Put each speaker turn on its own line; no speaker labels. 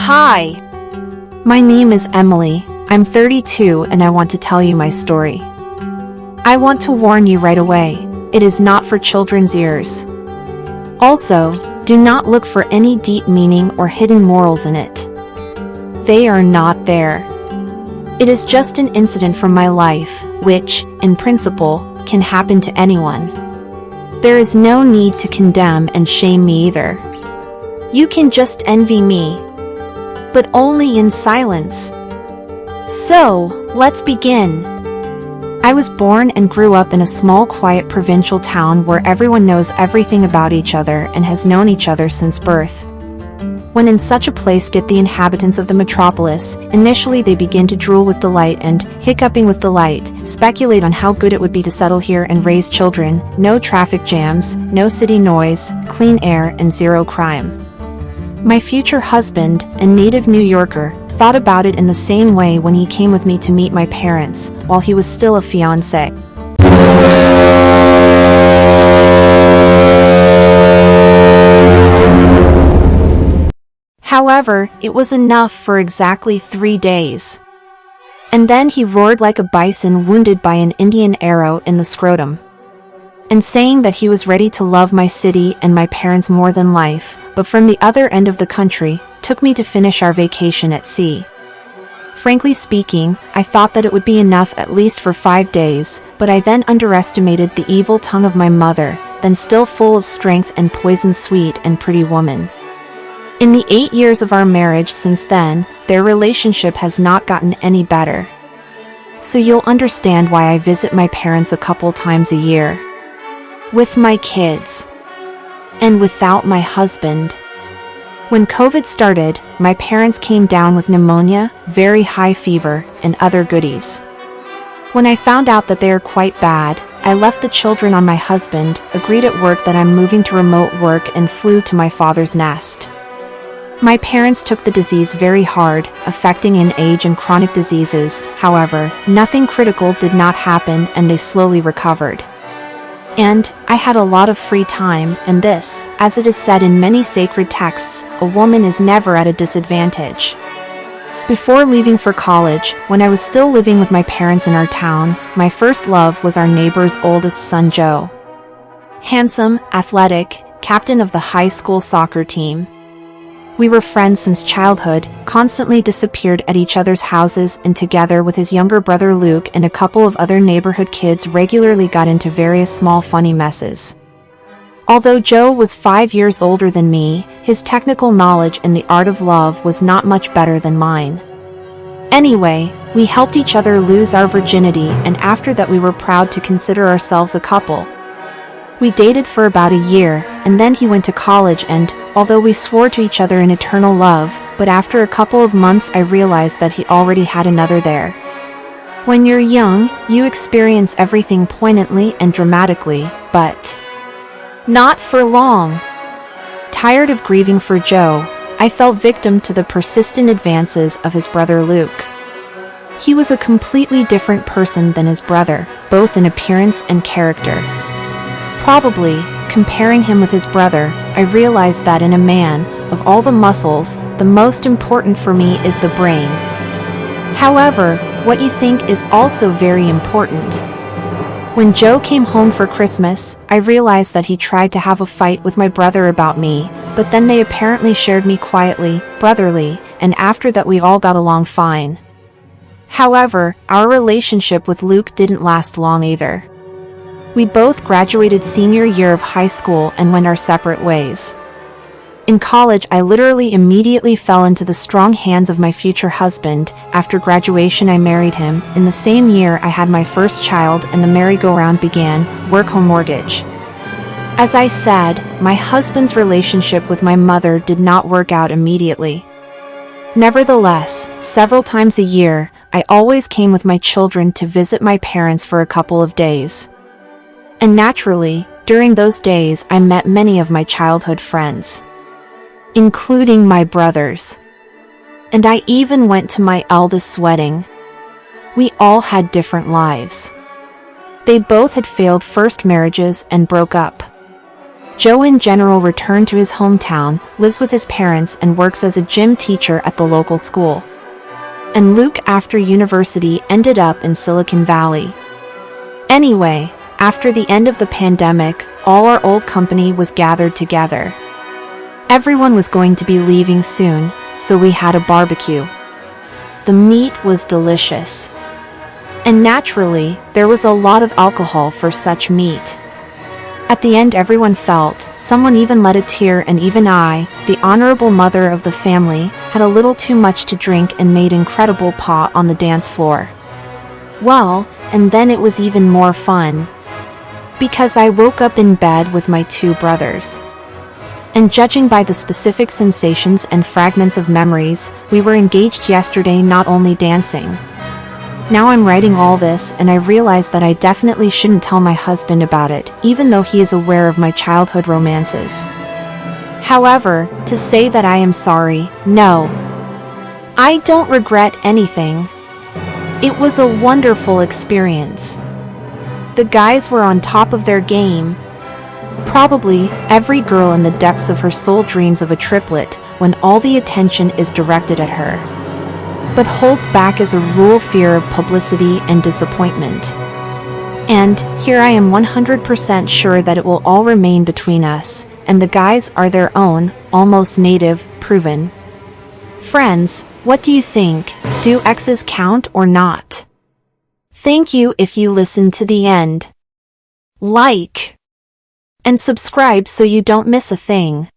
Hi, my name is Emily. I'm 32 and I want to tell you my story. I want to warn you right away, it is not for children's ears. Also, do not look for any deep meaning or hidden morals in it. They are not there. It is just an incident from my life, which, in principle, can happen to anyone. There is no need to condemn and shame me either. You can just envy me, but only in silence. So, let's begin. I was born and grew up in a small, quiet provincial town where everyone knows everything about each other and has known each other since birth. When in such a place get the inhabitants of the metropolis, initially they begin to drool with delight and, hiccuping with delight, speculate on how good it would be to settle here and raise children, no traffic jams, no city noise, clean air and zero crime. My future husband, a native New Yorker, thought about it in the same way when he came with me to meet my parents, while he was still a fiancé. However, it was enough for exactly 3 days. And then he roared like a bison wounded by an Indian arrow in the scrotum. And saying that he was ready to love my city and my parents more than life, but from the other end of the country, took me to finish our vacation at sea. Frankly speaking, I thought that it would be enough at least for 5 days, but I then underestimated the evil tongue of my mother, then still full of strength and poison sweet and pretty woman. In the 8 years of our marriage since then, their relationship has not gotten any better. So you'll understand why I visit my parents a couple times a year. With my kids. And without my husband. When COVID started, my parents came down with pneumonia, very high fever, and other goodies. When I found out that they are quite bad, I left the children on my husband, agreed at work that I'm moving to remote work and flew to my father's nest. My parents took the disease very hard, affecting in age and chronic diseases. However, nothing critical did not happen and they slowly recovered. And I had a lot of free time, and this, as it is said in many sacred texts, a woman is never at a disadvantage. Before leaving for college, when I was still living with my parents in our town, my first love was our neighbor's oldest son Joe. Handsome, athletic, captain of the high school soccer team. We were friends since childhood, constantly disappeared at each other's houses, and together with his younger brother Luke and a couple of other neighborhood kids regularly got into various small funny messes. Although Joe was 5 years older than me, his technical knowledge in the art of love was not much better than mine. Anyway, we helped each other lose our virginity, and after that we were proud to consider ourselves a couple. We dated for about a year, and then he went to college and, although we swore to each other in eternal love, but after a couple of months I realized that he already had another there. When you're young, you experience everything poignantly and dramatically, but not for long. Tired of grieving for Joe, I fell victim to the persistent advances of his brother Luke. He was a completely different person than his brother, both in appearance and character. Probably, comparing him with his brother, I realized that in a man, of all the muscles, the most important for me is the brain. However, what you think is also very important. When Joe came home for Christmas, I realized that he tried to have a fight with my brother about me, but then they apparently shared me quietly, brotherly, and after that we all got along fine. However, our relationship with Luke didn't last long either. We both graduated senior year of high school and went our separate ways. In college, I literally immediately fell into the strong hands of my future husband. After graduation, I married him. In the same year, I had my first child and the merry-go-round began, work, home, mortgage. As I said, my husband's relationship with my mother did not work out immediately. Nevertheless, several times a year, I always came with my children to visit my parents for a couple of days. And naturally, during those days I met many of my childhood friends, including my brothers. And I even went to my eldest's wedding. We all had different lives. They both had failed first marriages and broke up. Joe in general returned to his hometown, lives with his parents and works as a gym teacher at the local school. And Luke after university ended up in Silicon Valley. Anyway, after the end of the pandemic, all our old company was gathered together. Everyone was going to be leaving soon, so we had a barbecue. The meat was delicious. And naturally, there was a lot of alcohol for such meat. At the end everyone felt, someone even let a tear, and even I, the honorable mother of the family, had a little too much to drink and made incredible pot on the dance floor. Well, and then it was even more fun. Because I woke up in bed with my two brothers. And judging by the specific sensations and fragments of memories, we were engaged yesterday, not only dancing. Now I'm writing all this and I realize that I definitely shouldn't tell my husband about it, even though he is aware of my childhood romances. However, to say that I am sorry, no. I don't regret anything. It was a wonderful experience. The guys were on top of their game. Probably, every girl in the depths of her soul dreams of a triplet, when all the attention is directed at her. But holds back as a rule fear of publicity and disappointment. And, here I am 100% sure that it will all remain between us, and the guys are their own, almost native, proven friends. What do you think? Do exes count or not? Thank you if you listened to the end. Like and subscribe so you don't miss a thing.